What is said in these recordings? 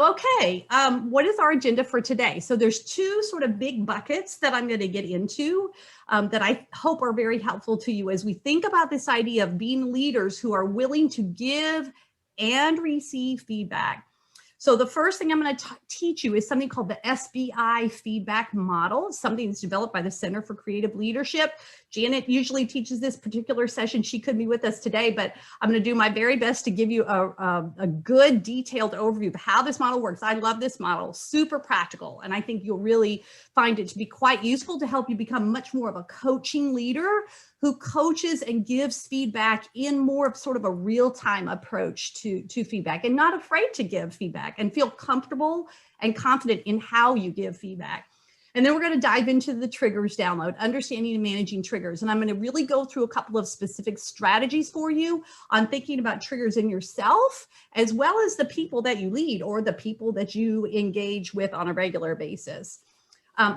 Okay, what is our agenda for today? So there's two sort of big buckets that I'm going to get into that I hope are very helpful to you as we think about this idea of being leaders who are willing to give and receive feedback. So the first thing I'm going to teach you is something called the SBI feedback model, something that's developed by the Center for Creative Leadership. Janet usually teaches this particular session. She couldn't be with us today, but I'm going to do my very best to give you a good detailed overview of how this model works. I love this model, super practical, and I think you'll really find it to be quite useful to help you become much more of a coaching leader who coaches and gives feedback in more of sort of a real-time approach to feedback and not afraid to give feedback and feel comfortable and confident in how you give feedback. And then we're going to dive into the triggers download, understanding and managing triggers. And I'm going to really go through a couple of specific strategies for you on thinking about triggers in yourself, as well as the people that you lead or the people that you engage with on a regular basis.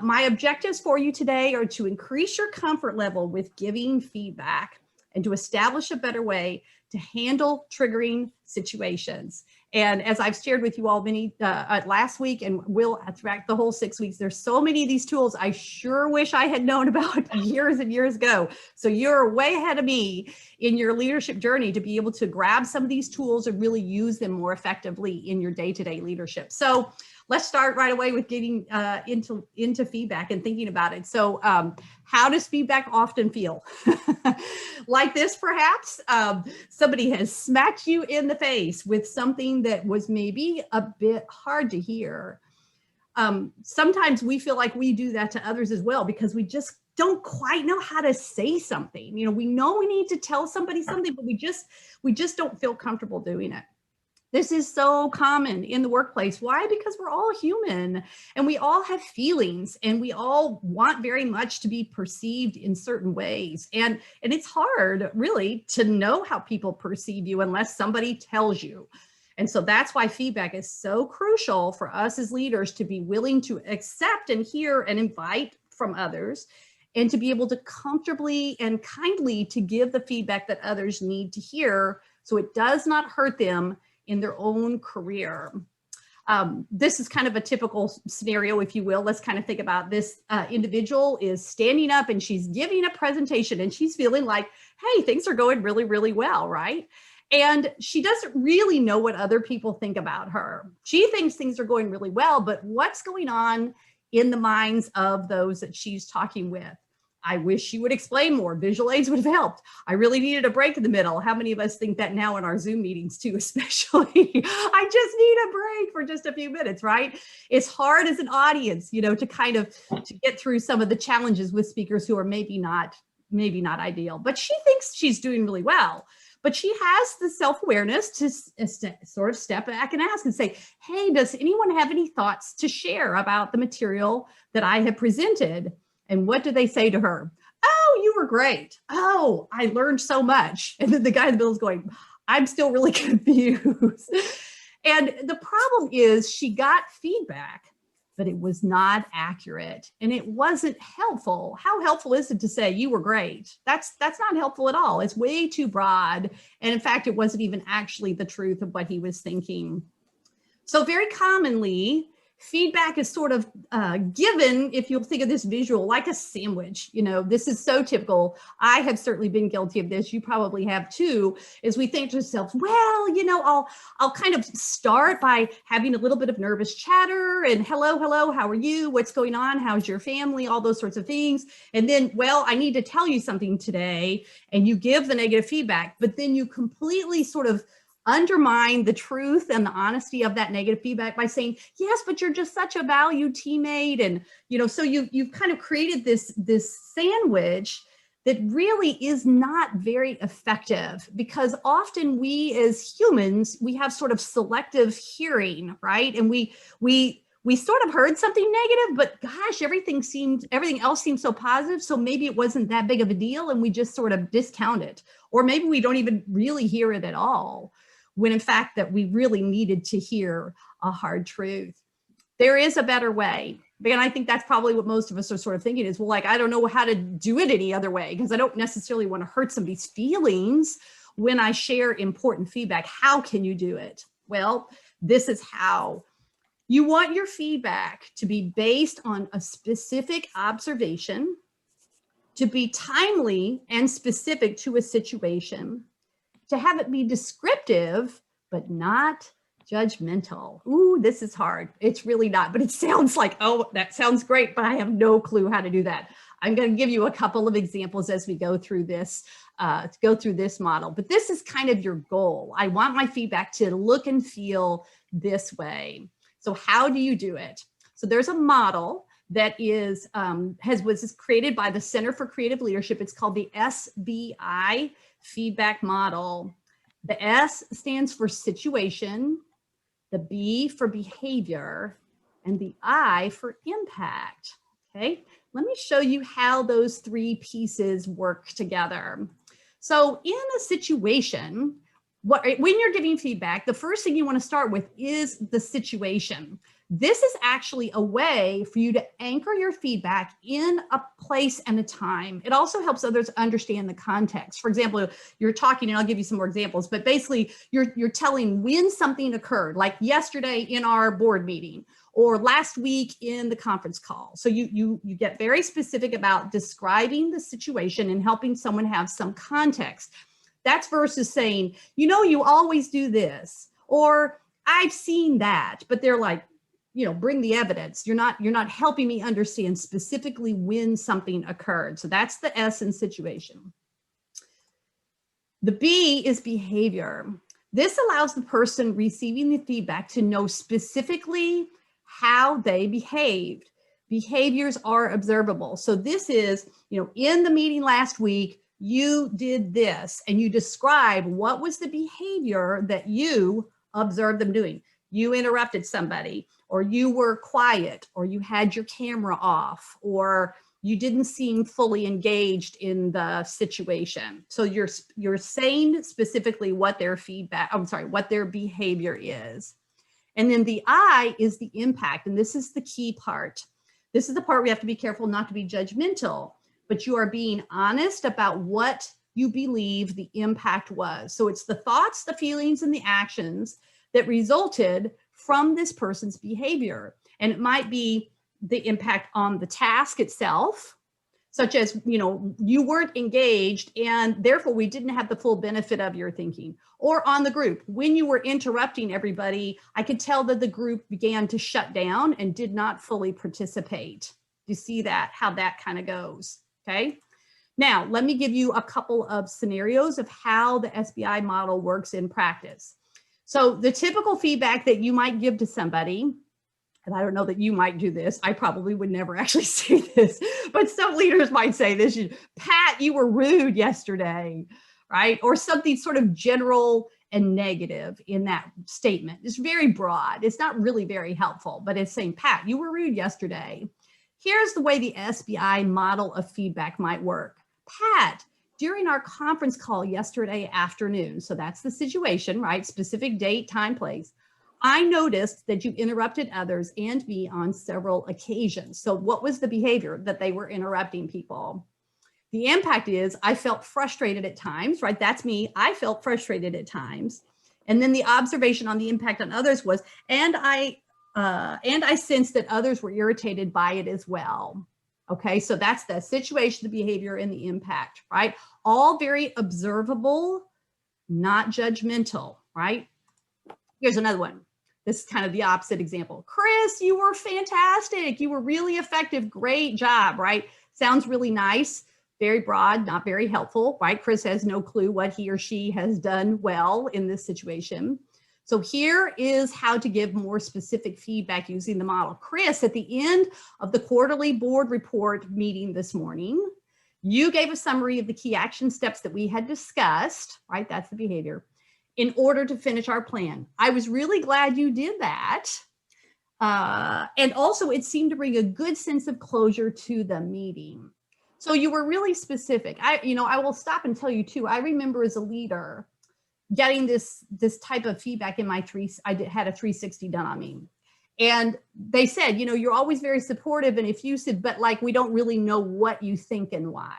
My objectives for you today are to increase your comfort level with giving feedback and to establish a better way to handle triggering situations. And as I've shared with you all many last week and will throughout the whole 6 weeks, there's so many of these tools I sure wish I had known about years and years ago. So you're way ahead of me in your leadership journey to be able to grab some of these tools and really use them more effectively in your day-to-day leadership. So let's start right away with getting into feedback and thinking about it. So how does feedback often feel? Like this, perhaps? Somebody has smacked you in the face with something that was maybe a bit hard to hear. Sometimes we feel like we do that to others as well because we just don't quite know how to say something. You know, we know we need to tell somebody something, but we just don't feel comfortable doing it. This is so common in the workplace. Why? Because we're all human and we all have feelings and we all want very much to be perceived in certain ways. And it's hard really to know how people perceive you unless somebody tells you. And so that's why feedback is so crucial for us as leaders to be willing to accept and hear and invite from others and to be able to comfortably and kindly to give the feedback that others need to hear so it does not hurt them in their own career. This is kind of a typical scenario, if you will. Let's kind of think about this individual is standing up and she's giving a presentation and she's feeling like, hey, things are going really, really well, right? And she doesn't really know what other people think about her. She thinks things are going really well, but what's going on in the minds of those that she's talking with? I wish she would explain more. Visual aids would have helped. I really needed a break in the middle. How many of us think that now in our Zoom meetings too, especially? I just need a break for just a few minutes, right? It's hard as an audience, you know, to kind of to get through some of the challenges with speakers who are maybe not ideal, but she thinks she's doing really well. But she has the self-awareness to sort of step back and ask and say, hey, does anyone have any thoughts to share about the material that I have presented? And what do they say to her? Oh, you were great. Oh, I learned so much. And then the guy in the middle is going, I'm still really confused. And the problem is she got feedback, but it was not accurate and it wasn't helpful. How helpful is it to say you were great? That's not helpful at all. It's way too broad. And in fact, it wasn't even actually the truth of what he was thinking. So very commonly, feedback is sort of given, if you'll think of this visual, like a sandwich. You know, this is so typical. I have certainly been guilty of this. You probably have too, is we think to ourselves, well, you know, I'll kind of start by having a little bit of nervous chatter and hello, how are you? What's going on? How's your family? All those sorts of things. And then, well, I need to tell you something today. And you give the negative feedback, but then you completely sort of undermine the truth and the honesty of that negative feedback by saying, yes, but you're just such a valued teammate. And, you know, so you've kind of created this sandwich that really is not very effective because often we as humans, we have sort of selective hearing, right? And we sort of heard something negative, but gosh, everything else seemed so positive. So maybe it wasn't that big of a deal and we just sort of discount it. Or maybe we don't even really hear it at all, when in fact that we really needed to hear a hard truth. There is a better way. And I think that's probably what most of us are sort of thinking is, well, like, I don't know how to do it any other way because I don't necessarily want to hurt somebody's feelings when I share important feedback. How can you do it? Well, this is how. You want your feedback to be based on a specific observation, to be timely and specific to a situation, to have it be descriptive, but not judgmental. Ooh, this is hard. It's really not, but it sounds like, oh, that sounds great, but I have no clue how to do that. I'm going to give you a couple of examples as we go through this model, but this is kind of your goal. I want my feedback to look and feel this way. So how do you do it? So there's a model that is was created by the Center for Creative Leadership. It's called the SBI feedback model. The S stands for situation, the B for behavior, and the I for impact. Okay, let me show you how those three pieces work together. So in a situation, when you're giving feedback, the first thing you want to start with is the situation. This is actually a way for you to anchor your feedback in a place and a time. It also helps others understand the context. For example, you're talking, and I'll give you some more examples, but basically you're telling when something occurred, like yesterday in our board meeting or last week in the conference call. So you get very specific about describing the situation and helping someone have some context. That's versus saying, you know, you always do this, or I've seen that, but they're like, you know, bring the evidence. You're not helping me understand specifically when something occurred. So that's the S in situation. The B is behavior. This allows the person receiving the feedback to know specifically how they behaved. Behaviors are observable. So this is, you know, in the meeting last week, you did this, and you describe what was the behavior that you observed them doing. You interrupted somebody, or you were quiet, or you had your camera off, or you didn't seem fully engaged in the situation. So you're saying specifically what their what their behavior is. And then the I is the impact, and this is the key part. This is the part we have to be careful not to be judgmental, but you are being honest about what you believe the impact was. So it's the thoughts, the feelings, and the actions that resulted from this person's behavior. And it might be the impact on the task itself, such as, you know, you weren't engaged and therefore we didn't have the full benefit of your thinking. Or on the group, when you were interrupting everybody, I could tell that the group began to shut down and did not fully participate. You see that, how that kind of goes, okay? Now, let me give you a couple of scenarios of how the SBI model works in practice. So the typical feedback that you might give to somebody, and I don't know that you might do this, I probably would never actually say this, but some leaders might say this, Pat, you were rude yesterday, right? Or something sort of general and negative in that statement. It's very broad. It's not really very helpful, but it's saying, Pat, you were rude yesterday. Here's the way the SBI model of feedback might work. Pat, during our conference call yesterday afternoon, so that's the situation, right? Specific date, time, place. I noticed that you interrupted others and me on several occasions. So what was the behavior? That they were interrupting people. The impact is I felt frustrated at times, right? That's me. I felt frustrated at times. And then the observation on the impact on others was, and I sensed that others were irritated by it as well. Okay, so that's the situation, the behavior, and the impact, right? All very observable, not judgmental, right? Here's another one. This is kind of the opposite example. Chris, you were fantastic. You were really effective. Great job, right? Sounds really nice, very broad, not very helpful, right? Chris has no clue what he or she has done well in this situation. So here is how to give more specific feedback using the model. Chris, at the end of the quarterly board report meeting this morning, you gave a summary of the key action steps that we had discussed, right? That's the behavior, in order to finish our plan. I was really glad you did that. And also it seemed to bring a good sense of closure to the meeting. So you were really specific. I will stop and tell you too, I remember as a leader, getting this type of feedback in I had a 360 done on me. And they said, you know, you're always very supportive and effusive, but like, we don't really know what you think and why.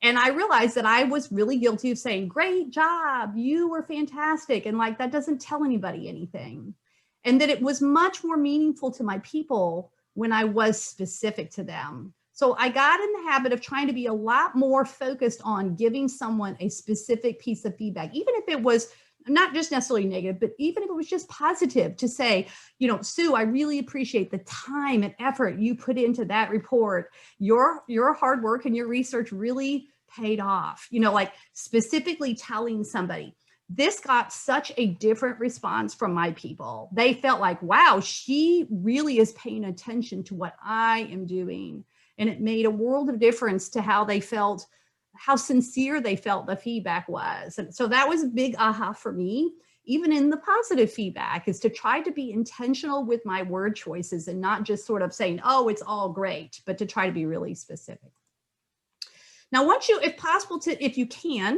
And I realized that I was really guilty of saying, great job, you were fantastic. And like, that doesn't tell anybody anything. and that it was much more meaningful to my people when I was specific to them. So I got in the habit of trying to be a lot more focused on giving someone a specific piece of feedback, even if it was not just necessarily negative, but even if it was just positive, to say, you know, Sue, I really appreciate the time and effort you put into that report. Your hard work and your research really paid off. You know, like specifically telling somebody. This got such a different response from my people. They felt like, wow, she really is paying attention to what I am doing. And it made a world of difference to how they felt, how sincere they felt the feedback was. And so that was a big aha for me, even in the positive feedback, is to try to be intentional with my word choices and not just sort of saying, oh, it's all great, but to try to be really specific. Now, once you, if possible, if you can,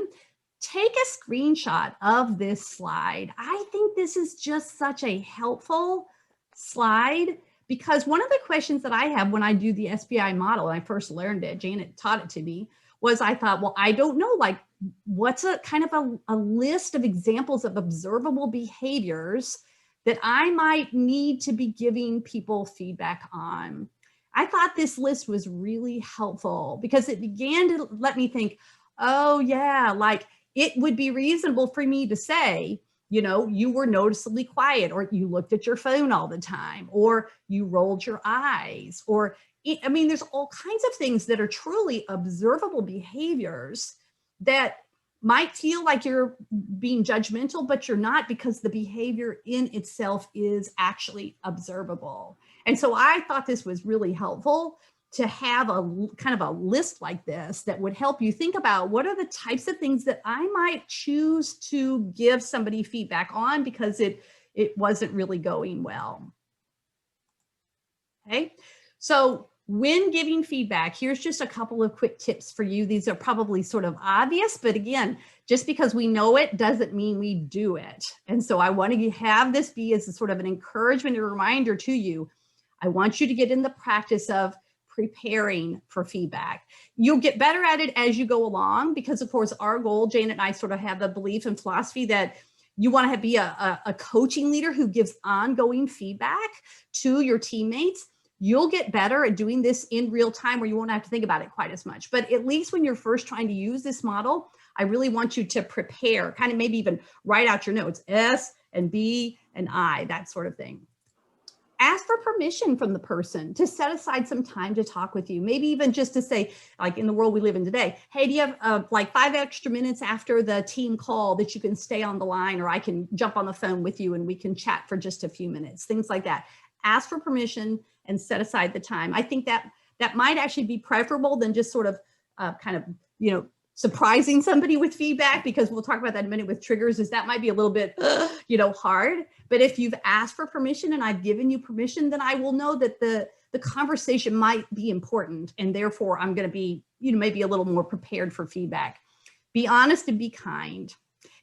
take a screenshot of this slide. I think this is just such a helpful slide, because one of the questions that I have when I do the SBI model, and I first learned it, Janet taught it to me, was I thought, well, I don't know, like, what's a kind of a list of examples of observable behaviors that I might need to be giving people feedback on. I thought this list was really helpful because it began to let me think, oh yeah, like it would be reasonable for me to say, you know, you were noticeably quiet, or you looked at your phone all the time, or you rolled your eyes, or I mean, there's all kinds of things that are truly observable behaviors that might feel like you're being judgmental, but you're not, because the behavior in itself is actually observable. And so I thought this was really helpful to have a kind of a list like this that would help you think about what are the types of things that I might choose to give somebody feedback on because it wasn't really going well. Okay, so when giving feedback, here's just a couple of quick tips for you. These are probably sort of obvious, but again, just because we know it doesn't mean we do it. And so I want to have this be as a sort of an encouragement, a reminder to you. I want you to get in the practice of preparing for feedback. You'll get better at it as you go along, because of course our goal, Jane and I sort of have the belief and philosophy that you want to be a coaching leader who gives ongoing feedback to your teammates. You'll get better at doing this in real time where you won't have to think about it quite as much. But at least when you're first trying to use this model, I really want you to prepare, kind of maybe even write out your notes, S and B and I, that sort of thing. Ask for permission from the person to set aside some time to talk with you. Maybe even just to say, like in the world we live in today, hey, do you have like 5 extra minutes after the team call that you can stay on the line, or I can jump on the phone with you and we can chat for just a few minutes, things like that. Ask for permission and set aside the time. I think that might actually be preferable than just sort of kind of, you know, surprising somebody with feedback, because we'll talk about that in a minute with triggers, is that might be a little bit, you know, hard. But if you've asked for permission and I've given you permission, then I will know that the conversation might be important. And therefore I'm going to be, you know, maybe a little more prepared for feedback. Be honest and be kind.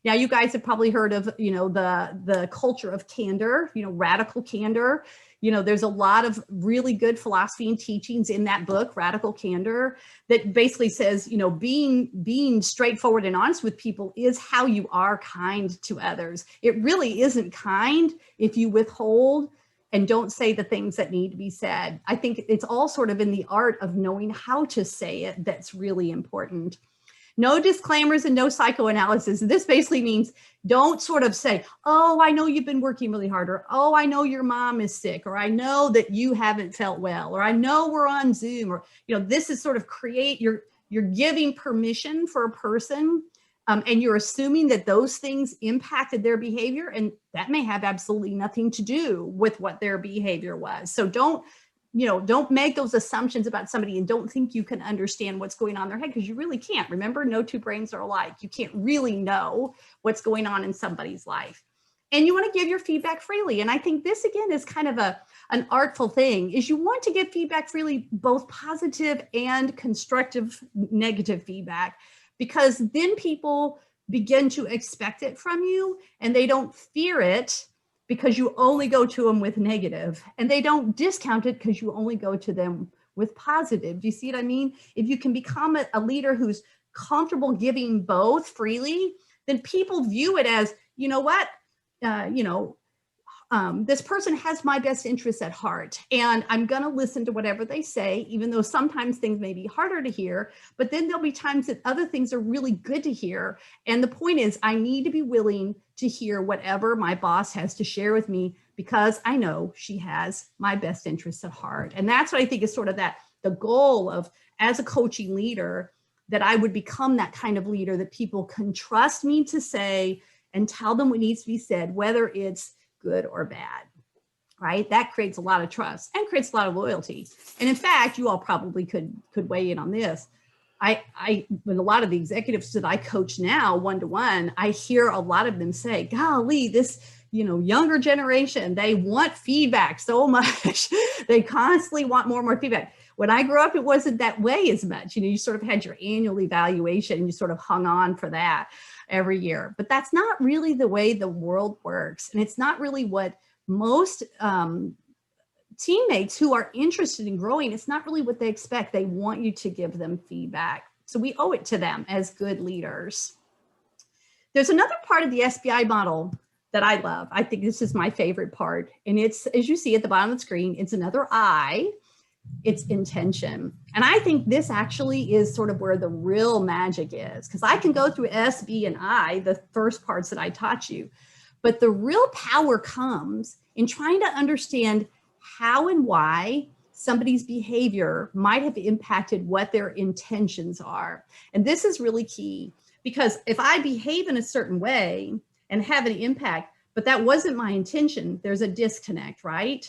Now, you guys have probably heard of, you know, the culture of candor, you know, radical candor. You know, there's a lot of really good philosophy and teachings in that book, Radical Candor, that basically says, you know, being straightforward and honest with people is how you are kind to others. It really isn't kind if you withhold and don't say the things that need to be said. I think it's all sort of in the art of knowing how to say it that's really important. No disclaimers and no psychoanalysis. This basically means don't sort of say, oh, I know you've been working really hard, or, oh, I know your mom is sick, or I know that you haven't felt well, or I know we're on Zoom, or, you know, this is sort of you're giving permission for a person, and you're assuming that those things impacted their behavior, and that may have absolutely nothing to do with what their behavior was. So don't make those assumptions about somebody and don't think you can understand what's going on in their head, because you really can't. Remember, no two brains are alike. You can't really know what's going on in somebody's life. And you want to give your feedback freely. And I think this, again, is kind of an artful thing, is you want to give feedback freely, both positive and constructive negative feedback, because then people begin to expect it from you and they don't fear it, because you only go to them with negative, and they don't discount it because you only go to them with positive. Do you see what I mean? If you can become a leader who's comfortable giving both freely, then people view it as, you know what, you know, this person has my best interests at heart, and I'm going to listen to whatever they say, even though sometimes things may be harder to hear, but then there'll be times that other things are really good to hear. And the point is, I need to be willing to hear whatever my boss has to share with me, because I know she has my best interests at heart. And that's what I think is sort of the goal of, as a coaching leader, that I would become that kind of leader that people can trust me to say and tell them what needs to be said, whether it's good or bad, right? That creates a lot of trust and creates a lot of loyalty. And in fact, you all probably could weigh in on this. With a lot of the executives that I coach now, one-to-one, I hear a lot of them say, golly, this, younger generation, they want feedback so much. They constantly want more and more feedback. When I grew up, it wasn't that way as much. You sort of had your annual evaluation and you sort of hung on for that every year. But that's not really the way the world works. And it's not really what most teammates who are interested in growing, it's not really what they expect. They want you to give them feedback. So we owe it to them as good leaders. There's another part of the SBI model that I love. I think this is my favorite part. And it's, as you see at the bottom of the screen, it's another I. It's intention. And I think this actually is sort of where the real magic is, because I can go through S, B, and I, the first parts that I taught you, but the real power comes in trying to understand how and why somebody's behavior might have impacted what their intentions are. And this is really key, because if I behave in a certain way and have an impact, but that wasn't my intention, there's a disconnect, right?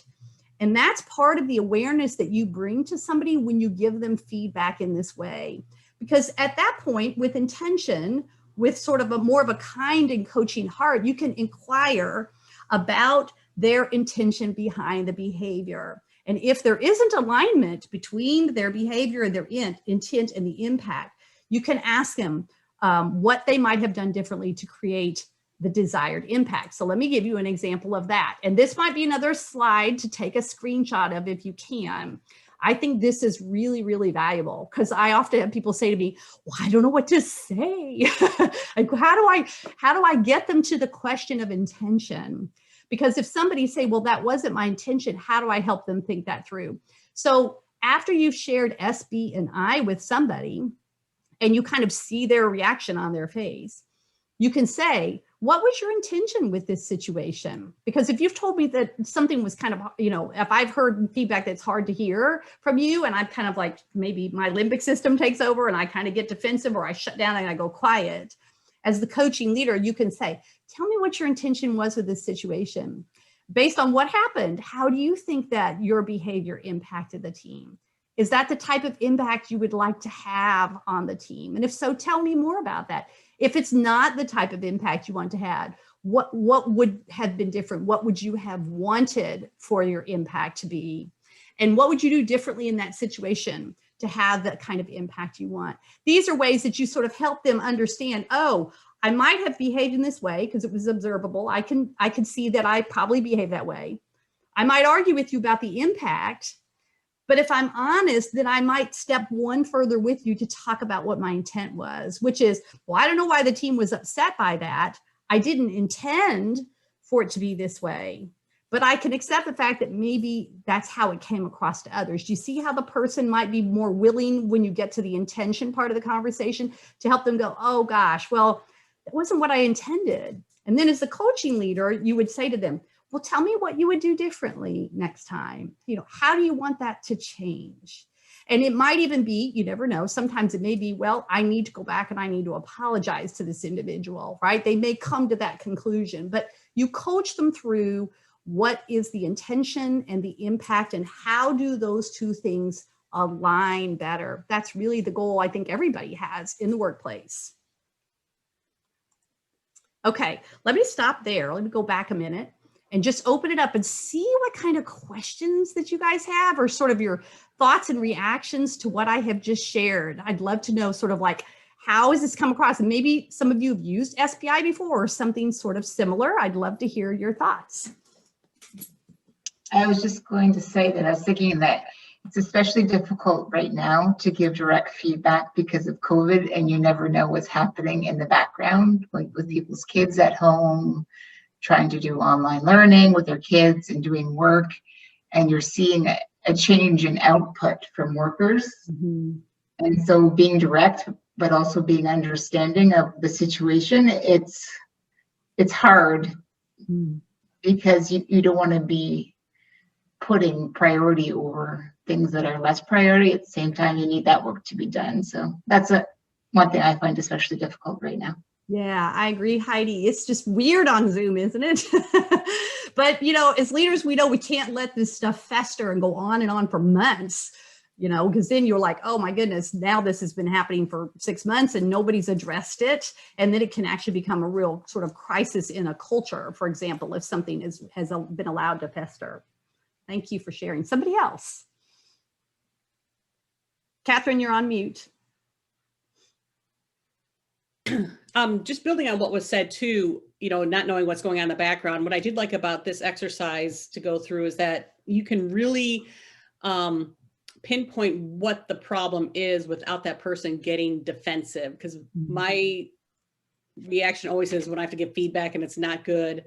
And that's part of the awareness that you bring to somebody when you give them feedback in this way. Because at that point, with intention, with sort of a more of a kind and coaching heart, you can inquire about their intention behind the behavior. And if there isn't alignment between their behavior and their intent and the impact, you can ask them what they might have done differently to create the desired impact. So let me give you an example of that. And this might be another slide to take a screenshot of if you can. I think this is really, really valuable, because I often have people say to me, well, I don't know what to say. Like, how do I get them to the question of intention? Because if somebody say, well, that wasn't my intention, how do I help them think that through? So after you've shared S, B, and I with somebody, and you kind of see their reaction on their face, you can say, what was your intention with this situation? Because if you've told me that something was kind of, if I've heard feedback that's hard to hear from you, and I'm kind of like, maybe my limbic system takes over and I kind of get defensive, or I shut down and I go quiet. As the coaching leader, you can say, tell me what your intention was with this situation. Based on what happened, how do you think that your behavior impacted the team? Is that the type of impact you would like to have on the team? And if so, tell me more about that. If it's not the type of impact you want to have, what would have been different? What would you have wanted for your impact to be? And what would you do differently in that situation to have that kind of impact you want? These are ways that you sort of help them understand, oh, I might have behaved in this way because it was observable. I can see that I probably behaved that way. I might argue with you about the impact, but if I'm honest, then I might step one further with you to talk about what my intent was, which is, well, I don't know why the team was upset by that. I didn't intend for it to be this way, but I can accept the fact that maybe that's how it came across to others. Do you see how the person might be more willing when you get to the intention part of the conversation to help them go, oh gosh, well, that wasn't what I intended. And then as the coaching leader, you would say to them, well, tell me what you would do differently next time. How do you want that to change? And it might even be, you never know, sometimes it may be, well, I need to go back and I need to apologize to this individual, right? They may come to that conclusion, but you coach them through what is the intention and the impact, and how do those two things align better? That's really the goal I think everybody has in the workplace. Okay, let me stop there. Let me go back a minute and just open it up and see what kind of questions that you guys have, or sort of your thoughts and reactions to what I have just shared. I'd love to know sort of like, how has this come across? And maybe some of you have used SBI before or something sort of similar. I'd love to hear your thoughts. I was just going to say that I was thinking that it's especially difficult right now to give direct feedback because of COVID, and you never know what's happening in the background, like with people's kids at home, trying to do online learning with their kids and doing work, and you're seeing a change in output from workers. Mm-hmm. And so being direct, but also being understanding of the situation, it's hard because you don't want to be putting priority over things that are less priority. At the same time, you need that work to be done. So that's one thing I find especially difficult right now. Yeah, I agree, Heidi. It's just weird on Zoom, isn't it? But, you know, as leaders, we know we can't let this stuff fester and go on and on for months, you know, because then you're like, oh my goodness, now this has been happening for 6 months and nobody's addressed it. And then it can actually become a real sort of crisis in a culture, for example, if something has been allowed to fester. Thank you for sharing. Somebody else. Catherine, you're on mute. Just building on what was said too, you know, not knowing what's going on in the background. What I did like about this exercise to go through is that you can really pinpoint what the problem is without that person getting defensive. Because my reaction always is when I have to give feedback and it's not good,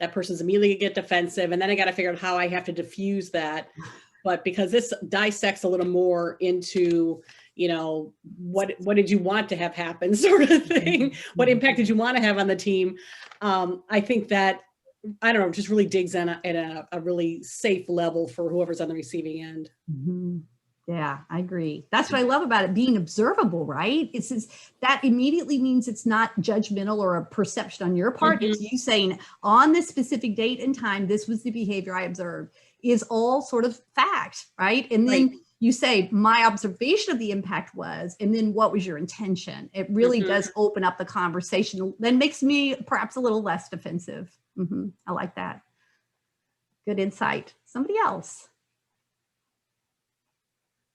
that person's immediately gonna get defensive. And then I got to figure out how I have to diffuse that. But because this dissects a little more into, you know, what did you want to have happen sort of thing? What impact did you want to have on the team? I think that, I don't know, just really digs in at a really safe level for whoever's on the receiving end. Mm-hmm. Yeah, I agree. That's what I love about it, being observable, right? That immediately means it's not judgmental or a perception on your part. Mm-hmm. It's you saying on this specific date and time, this was the behavior I observed, is all sort of fact, right? And then you say, my observation of the impact was, and then what was your intention? It really does open up the conversation. Then makes me perhaps a little less defensive. I like that. Good insight. Somebody else.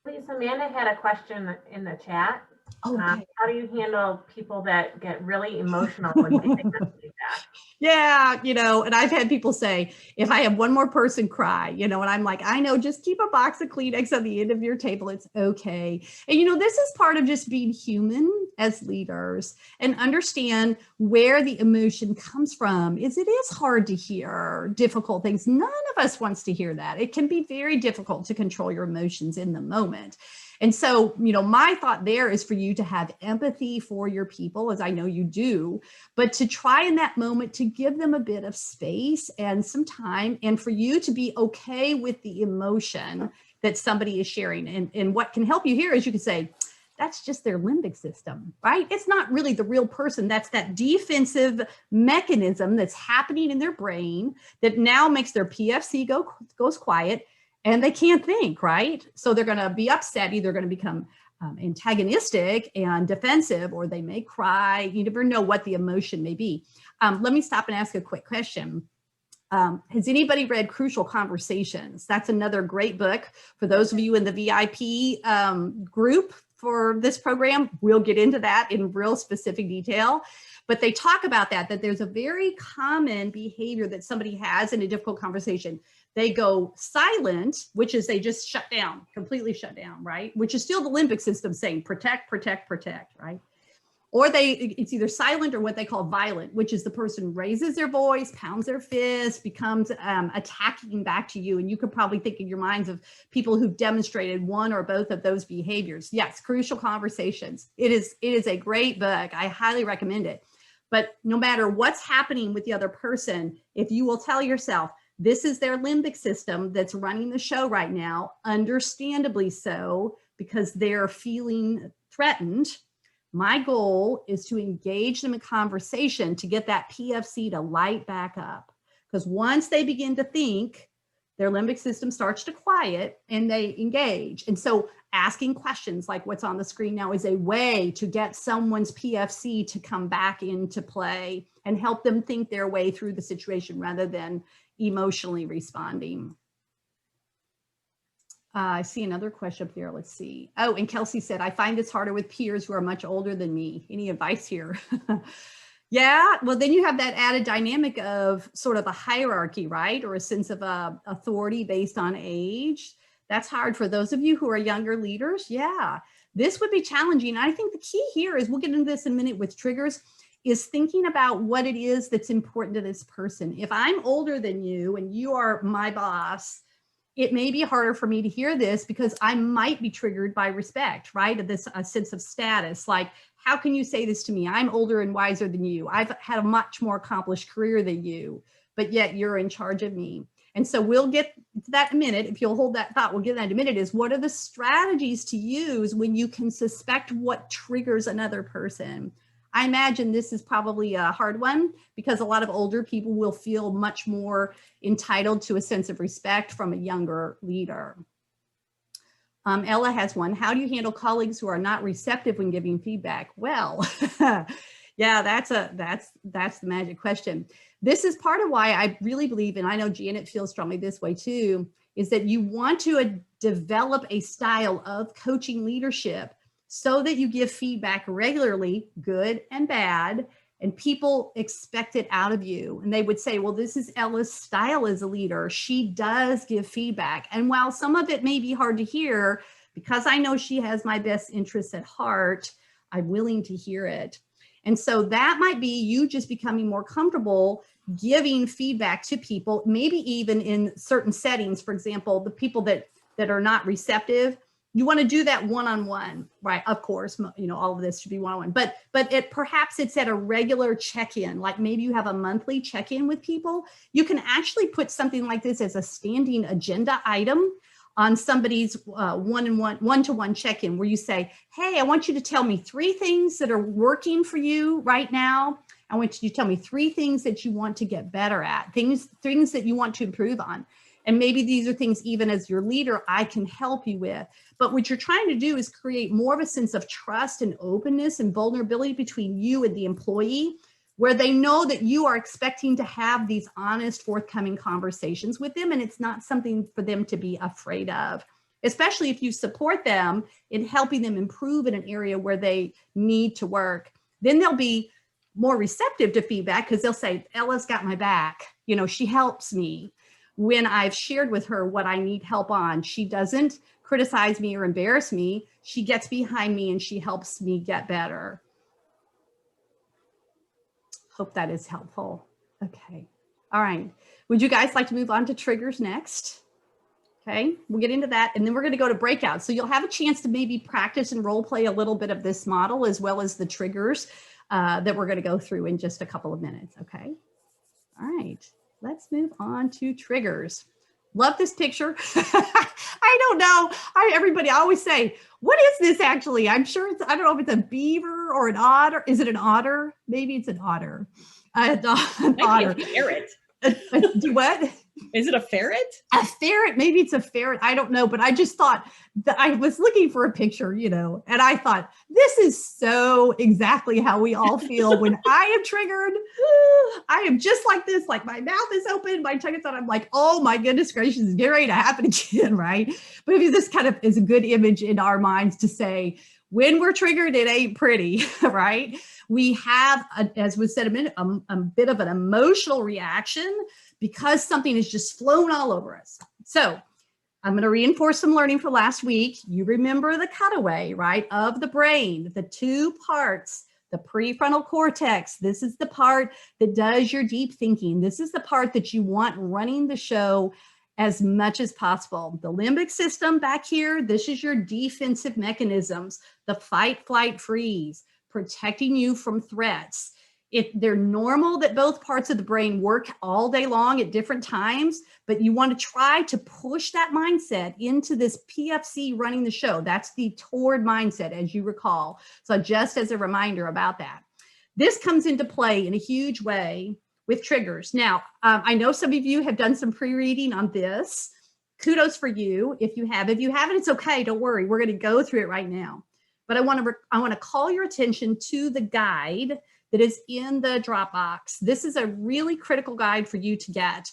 Please, Amanda had a question in the chat. Oh, okay. How do you handle people that get really emotional when they think that? Yeah, you know, and I've had people say, if I have one more person cry, you know, and I'm like, I know, just keep a box of Kleenex on the end of your table. It's okay. And, you know, this is part of just being human as leaders and understand where the emotion comes from. It is hard to hear difficult things. None of us wants to hear that. It can be very difficult to control your emotions in the moment. And so, you know, my thought there is for you to have empathy for your people, as I know you do, but to try in that moment to give them a bit of space and some time, and for you to be okay with the emotion that somebody is sharing. And what can help you here is you can say, that's just their limbic system, right? It's not really the real person. That's that defensive mechanism that's happening in their brain that now makes their PFC goes quiet. And they can't think, right? So they're going to be upset, either going to become antagonistic and defensive, or they may cry. You never know what the emotion may be. Let me stop and ask a quick question. Has anybody read Crucial Conversations? That's another great book for those of you in the VIP group for this program. We'll get into that in real specific detail. But they talk about that there's a very common behavior that somebody has in a difficult conversation. They go silent, which is they just shut down, completely shut down, right? Which is still the limbic system saying protect, protect, protect, right? Or it's either silent or what they call violent, which is the person raises their voice, pounds their fist, becomes attacking back to you. And you could probably think in your minds of people who've demonstrated one or both of those behaviors. Yes, Crucial Conversations. It is a great book. I highly recommend it. But no matter what's happening with the other person, if you will tell yourself, this is their limbic system that's running the show right now, understandably so, because they're feeling threatened. My goal is to engage them in conversation to get that PFC to light back up. Because once they begin to think, their limbic system starts to quiet and they engage. And so asking questions like what's on the screen now is a way to get someone's PFC to come back into play and help them think their way through the situation rather than emotionally responding. I see another question up there. Let's see. Oh, and Kelsey said, I find this harder with peers who are much older than me. Any advice here? Yeah, well, then you have that added dynamic of sort of a hierarchy, right? Or a sense of authority based on age. That's hard for those of you who are younger leaders. Yeah, this would be challenging. I think the key here is, we'll get into this in a minute with triggers, is thinking about what it is that's important to this person. If I'm older than you and you are my boss, it may be harder for me to hear this because I might be triggered by respect, right? This sense of status, like, how can you say this to me? I'm older and wiser than you. I've had a much more accomplished career than you, but yet you're in charge of me. And so we'll get to that in a minute. If you'll hold that thought, we'll get that in a minute, is what are the strategies to use when you can suspect what triggers another person? I imagine this is probably a hard one because a lot of older people will feel much more entitled to a sense of respect from a younger leader. Ella has one. How do you handle colleagues who are not receptive when giving feedback? Well, yeah, that's the magic question. This is part of why I really believe, and I know Janet feels strongly this way too, is that you want to develop a style of coaching leadership so that you give feedback regularly, good and bad, and people expect it out of you. And they would say, well, this is Ella's style as a leader. She does give feedback. And while some of it may be hard to hear, because I know she has my best interests at heart, I'm willing to hear it. And so that might be you just becoming more comfortable giving feedback to people, maybe even in certain settings. For example, the people that are not receptive, you want to do that one-on-one, right? Of course, you know, all of this should be one-on-one, but perhaps it's at a regular check-in, like maybe you have a monthly check-in with people. You can actually put something like this as a standing agenda item on somebody's one-to-one check-in, where you say, hey, I want you to tell me 3 things that are working for you right now. I want you to tell me 3 things that you want to get better at, things that you want to improve on. And maybe these are things, even as your leader, I can help you with. But what you're trying to do is create more of a sense of trust and openness and vulnerability between you and the employee, where they know that you are expecting to have these honest, forthcoming conversations with them. And it's not something for them to be afraid of, especially if you support them in helping them improve in an area where they need to work. Then they'll be more receptive to feedback because they'll say, Ella's got my back. You know, she helps me when I've shared with her what I need help on. She doesn't criticize me or embarrass me. She gets behind me and she helps me get better. Hope that is helpful. Okay. All right. Would you guys like to move on to triggers next? Okay, we'll get into that, and then we're going to go to breakout. So you'll have a chance to maybe practice and role play a little bit of this model as well as the triggers that we're going to go through in just a couple of minutes. Okay. All right. Let's move on to triggers. Love this picture. I don't know. Everybody, I always say, what is this actually? I'm sure it's, I don't know if it's a beaver or an otter. Is it an otter? Maybe it's an otter. An otter. A ferret. Do what? Is it a ferret? A ferret. Maybe it's a ferret. I don't know. But I just thought that I was looking for a picture, you know, and I thought, this is so exactly how we all feel when I am triggered. I am just like this, like my mouth is open, my tongue is out. I'm like, oh my goodness gracious, it's getting ready to happen again, right? But this kind of is a good image in our minds to say, when we're triggered, it ain't pretty, right? We have, as was said a minute, a bit of an emotional reaction because something has just flown all over us. So I'm going to reinforce some learning for last week. You remember the cutaway, right, of the brain, the 2 parts, the prefrontal cortex. This is the part that does your deep thinking. This is the part that you want running the show as much as possible. The limbic system back here, this is your defensive mechanisms, the fight, flight, freeze, protecting you from threats. They're normal that both parts of the brain work all day long at different times, but you want to try to push that mindset into this PFC running the show. That's the toward mindset, as you recall. So just as a reminder about that, this comes into play in a huge way with triggers. Now, I know some of you have done some pre-reading on this. Kudos for you. If you haven't, it's okay. Don't worry. We're going to go through it right now. But I want to call your attention to the guide that is in the Dropbox. This is a really critical guide for you to get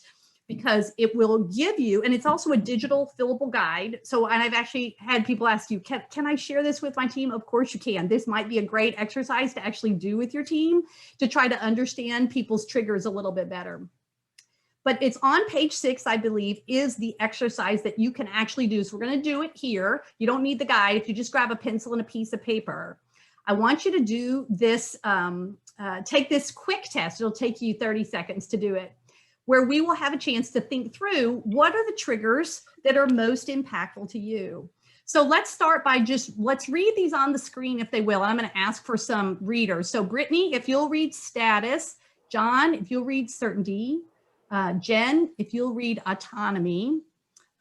because it will give you, and it's also a digital fillable guide. So, and I've actually had people ask you, can I share this with my team? Of course you can. This might be a great exercise to actually do with your team to try to understand people's triggers a little bit better. But it's on page 6, I believe, is the exercise that you can actually do. So we're going to do it here. You don't need the guide. If you just grab a pencil and a piece of paper, I want you to do this take this quick test. It'll take you 30 seconds to do it, where we will have a chance to think through what are the triggers that are most impactful to you. So let's start by let's read these on the screen if they will. I'm going to ask for some readers. So Brittany, if you'll read status, John, if you'll read certainty, Jen, if you'll read autonomy,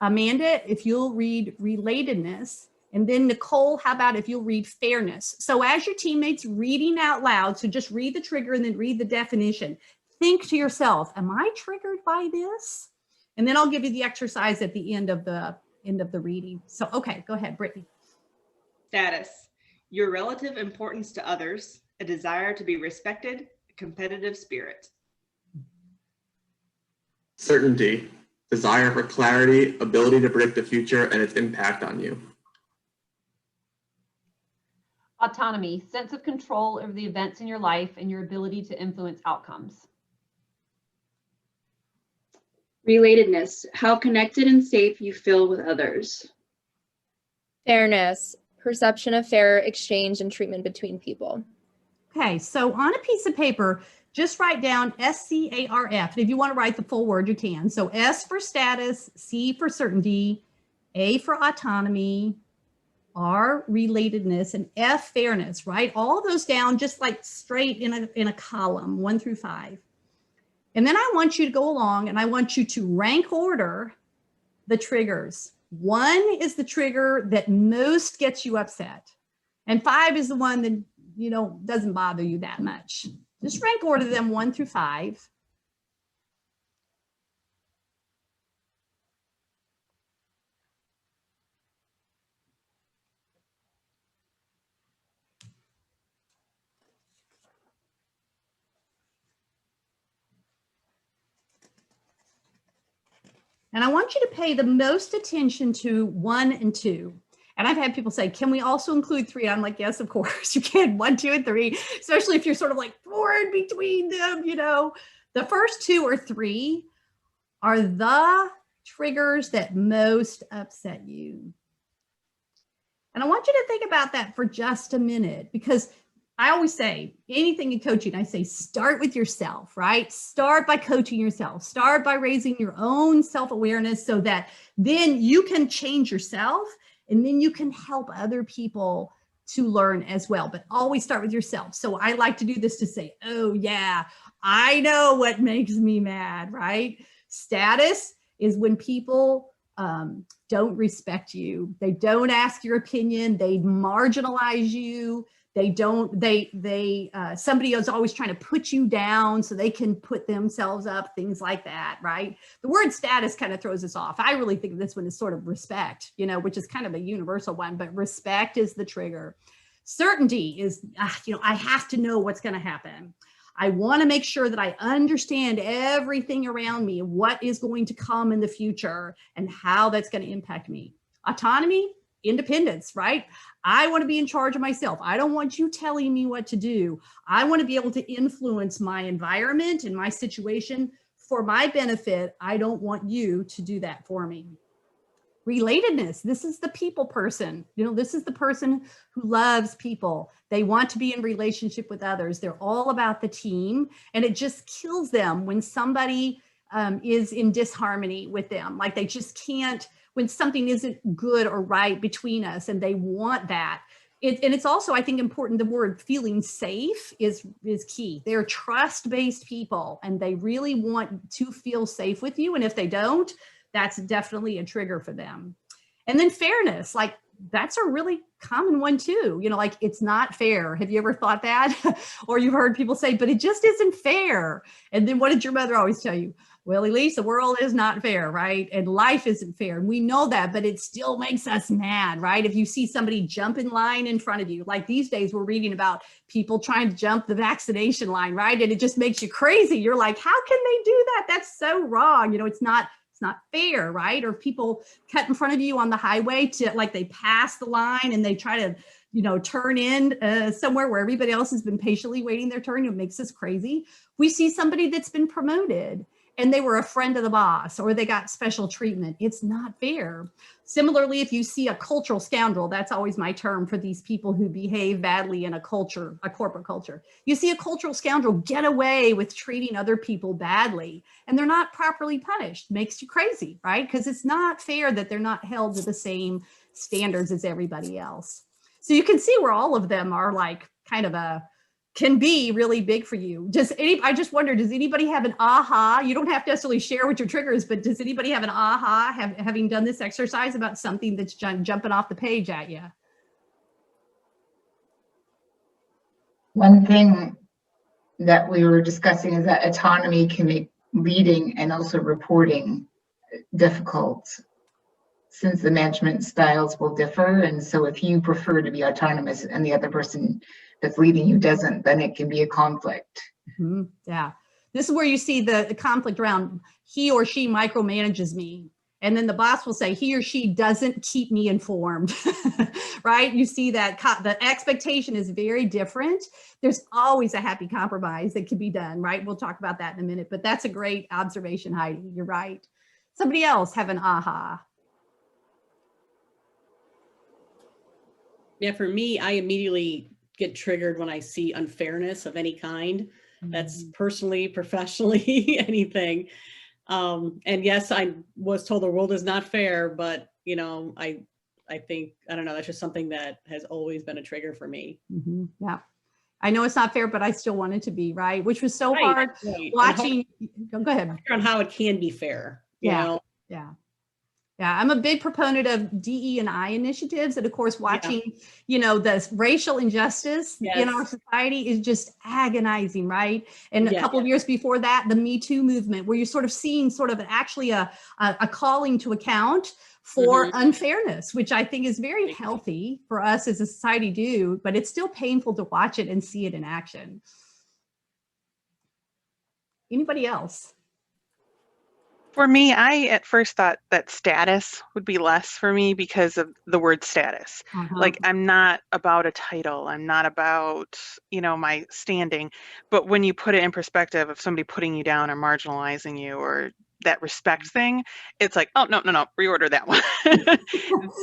Amanda, if you'll read relatedness, and then Nicole, how about if you'll read fairness? So as your teammates reading out loud, so just read the trigger and then read the definition. Think to yourself, am I triggered by this? And then I'll give you the exercise at the end of the reading. So, okay, go ahead, Brittany. Status, your relative importance to others, a desire to be respected, a competitive spirit. Certainty, desire for clarity, ability to predict the future and its impact on you. Autonomy, sense of control over the events in your life and your ability to influence outcomes. Relatedness, how connected and safe you feel with others. Fairness, perception of fair exchange and treatment between people. Okay, so on a piece of paper, just write down SCARF. And if you want to write the full word, you can. So S for status, C for certainty, A for autonomy, R relatedness, and F fairness, right? All those down just like straight in a column, 1 through 5. And then I want you to go along and I want you to rank order the triggers. 1 is the trigger that most gets you upset. And 5 is the one that, you know, doesn't bother you that much. Just rank order them 1 through 5. And I want you to pay the most attention to 1 and 2. And I've had people say, can we also include 3? I'm like, yes, of course you can. 1, 2, and 3, especially if you're sort of like 4 in between them, you know. The first 2 or 3 are the triggers that most upset you. And I want you to think about that for just a minute, because I always say anything in coaching, I say, start with yourself, right? Start by coaching yourself. Start by raising your own self-awareness so that then you can change yourself and then you can help other people to learn as well. But always start with yourself. So I like to do this to say, oh yeah, I know what makes me mad, right? Status is when people don't respect you. They don't ask your opinion. They marginalize you. Somebody is always trying to put you down so they can put themselves up, things like that, right? The word status kind of throws us off. I really think this one is sort of respect, you know, which is kind of a universal one, but respect is the trigger. Certainty is, you know, I have to know what's going to happen. I want to make sure that I understand everything around me, what is going to come in the future and how that's going to impact me. Autonomy, independence, right? I want to be in charge of myself. I don't want you telling me what to do. I want to be able to influence my environment and my situation for my benefit. I don't want you to do that for me. Relatedness, this is the people person. You know, this is the person who loves people. They want to be in relationship with others. They're all about the team, and it just kills them when somebody is in disharmony with them. Like they just can't, when something isn't good or right between us and they want that. And it's also, I think, important, the word feeling safe is key. They're trust-based people and they really want to feel safe with you. And if they don't, that's definitely a trigger for them. And then fairness, like that's a really common one too. You know, like it's not fair. Have you ever thought that? Or you've heard people say, but it just isn't fair. And then what did your mother always tell you? Well, Elise, the world is not fair, right? And life isn't fair. And we know that, but it still makes us mad, right? If you see somebody jump in line in front of you, like these days we're reading about people trying to jump the vaccination line, right? And it just makes you crazy. You're like, how can they do that? That's so wrong. You know, it's not fair, right? Or people cut in front of you on the highway to like they pass the line and they try to, you know, turn in somewhere where everybody else has been patiently waiting their turn. It makes us crazy. We see somebody that's been promoted and they were a friend of the boss or they got special treatment. It's not fair. Similarly, if you see a cultural scoundrel, that's always my term for these people who behave badly in a culture, a corporate culture. You see a cultural scoundrel get away with treating other people badly and they're not properly punished. Makes you crazy, right? Because it's not fair that they're not held to the same standards as everybody else. So you can see where all of them are like kind of can be really big for you. I just wonder, does anybody have an aha? You don't have to necessarily share what your trigger is, but does anybody have an aha having done this exercise about something that's jumping off the page at you? One thing that we were discussing is that autonomy can make leading and also reporting difficult, since the management styles will differ. And so if you prefer to be autonomous and the other person that's leading you doesn't, then it can be a conflict. Mm-hmm. Yeah. This is where you see the conflict around he or she micromanages me. And then the boss will say he or she doesn't keep me informed, right? You see that the expectation is very different. There's always a happy compromise that can be done, right? We'll talk about that in a minute, but that's a great observation, Heidi. You're right. Somebody else have an aha. Yeah, for me, I immediately get triggered when I see unfairness of any kind. That's personally, professionally, anything. And yes, I was told the world is not fair, but you know, I think, I don't know, that's just something that has always been a trigger for me. Mm-hmm. Yeah. I know it's not fair, but I still want it to be, right? Which was so hard watching. Go ahead. On how it can be fair. You know? Yeah. Yeah, I'm a big proponent of DE&I initiatives. And of course, watching, you know, the racial injustice in our society is just agonizing, right? And a couple of years before that, the Me Too movement, where you're sort of seeing sort of actually a calling to account for unfairness, which I think is very healthy for us as a society to do, but it's still painful to watch it and see it in action. Anybody else? For me, I at first thought that status would be less for me because of the word status. Like, I'm not about a title. I'm not about, you know, my standing. But when you put it in perspective of somebody putting you down or marginalizing you or that respect thing, it's like, oh, no, reorder that one.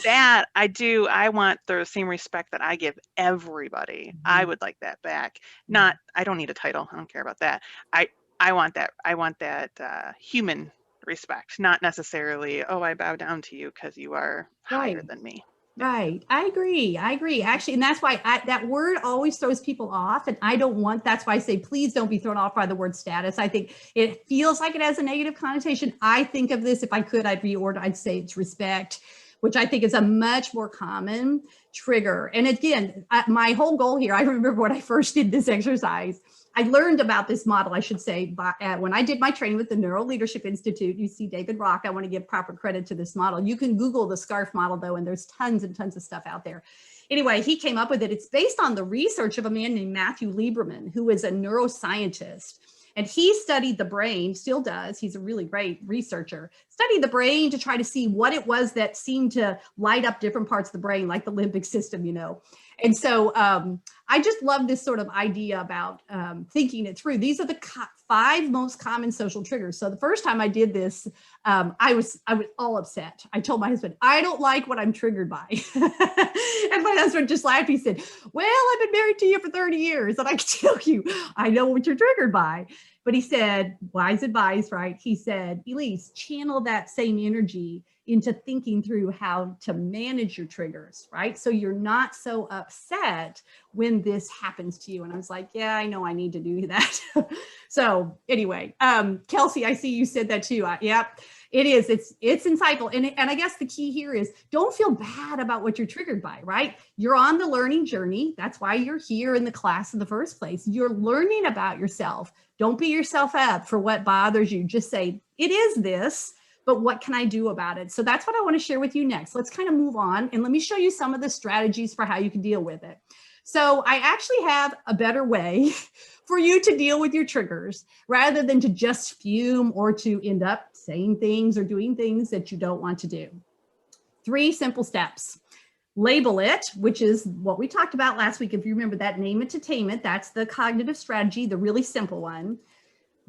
That I want the same respect that I give everybody. I would like that back. Not, I don't need a title. I don't care about that. I want that human respect, not necessarily, oh, I bow down to you because you are higher than me. Right. I agree. Actually, and that's why that word always throws people off. And I don't want, that's why I say, please don't be thrown off by the word status. I think it feels like it has a negative connotation. I think of this, if I could, I'd say it's respect, which I think is a much more common trigger. And again, my whole goal here, I remember when I first did this exercise, I learned about this model, I should say, when I did my training with the Neuro Leadership Institute. You see David Rock. I want to give proper credit to this model. You can Google the SCARF model, though, and there's tons and tons of stuff out there. Anyway, he came up with it. It's based on the research of a man named Matthew Lieberman, who is a neuroscientist. And he studied the brain, still does. He's a really great researcher. Studied the brain to try to see what it was that seemed to light up different parts of the brain, like the limbic system, you know. And so I just love this sort of idea about thinking it through. These are the 5 most common social triggers. So the first time I did this, I was all upset. I told my husband, I don't like what I'm triggered by. And my husband just laughed. He said, well, I've been married to you for 30 years and I can tell you, I know what you're triggered by. But he said, wise advice, right? He said, Elise, channel that same energy into thinking through how to manage your triggers, right? So you're not so upset when this happens to you. And I was like, yeah, I know I need to do that. So anyway, Kelsey, I see you said that too. Yep, it is. It's insightful. And I guess the key here is don't feel bad about what you're triggered by, right? You're on the learning journey. That's why you're here in the class in the first place. You're learning about yourself. Don't beat yourself up for what bothers you. Just say, it is this, but what can I do about it? So that's what I want to share with you next. Let's kind of move on and let me show you some of the strategies for how you can deal with it. So I actually have a better way for you to deal with your triggers rather than to just fume or to end up saying things or doing things that you don't want to do. 3 simple steps. Label it, which is what we talked about last week. If you remember that, name it to tame it. That's the cognitive strategy, the really simple one.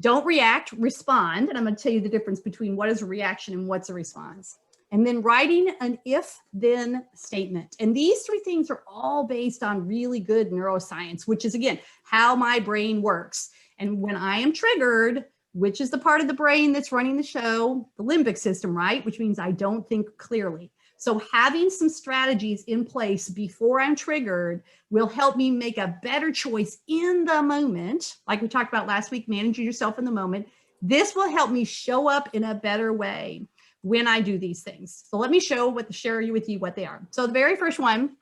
Don't react, respond. And I'm going to tell you the difference between what is a reaction and what's a response. And then writing an if-then statement. And these three things are all based on really good neuroscience, which is, again, how my brain works. And when I am triggered, which is the part of the brain that's running the show, the limbic system, right? Which means I don't think clearly. So having some strategies in place before I'm triggered will help me make a better choice in the moment. Like we talked about last week, managing yourself in the moment. This will help me show up in a better way when I do these things. So let me share with you what they are. So the very first one,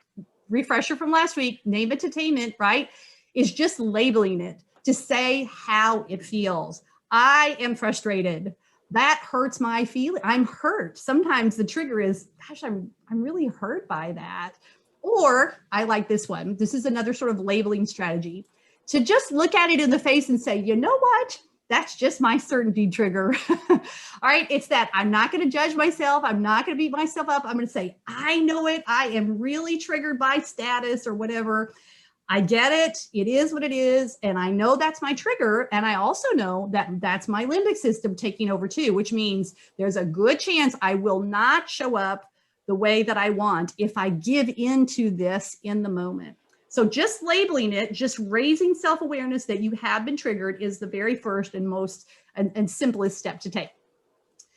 refresher from last week, name it, attainment, right? Is just labeling it to say how it feels. I am frustrated. That hurts my feeling. I'm hurt. Sometimes the trigger is, gosh, I'm really hurt by that. Or I like this one. This is another sort of labeling strategy, to just look at it in the face and say, you know what? That's just my certainty trigger. All right. It's that I'm not going to judge myself. I'm not going to beat myself up. I'm going to say, I know it. I am really triggered by status or whatever. I get it. It is what it is. And I know that's my trigger. And I also know that that's my limbic system taking over too, which means there's a good chance I will not show up the way that I want if I give into this in the moment. So just labeling it, just raising self-awareness that you have been triggered is the very first and most and simplest step to take.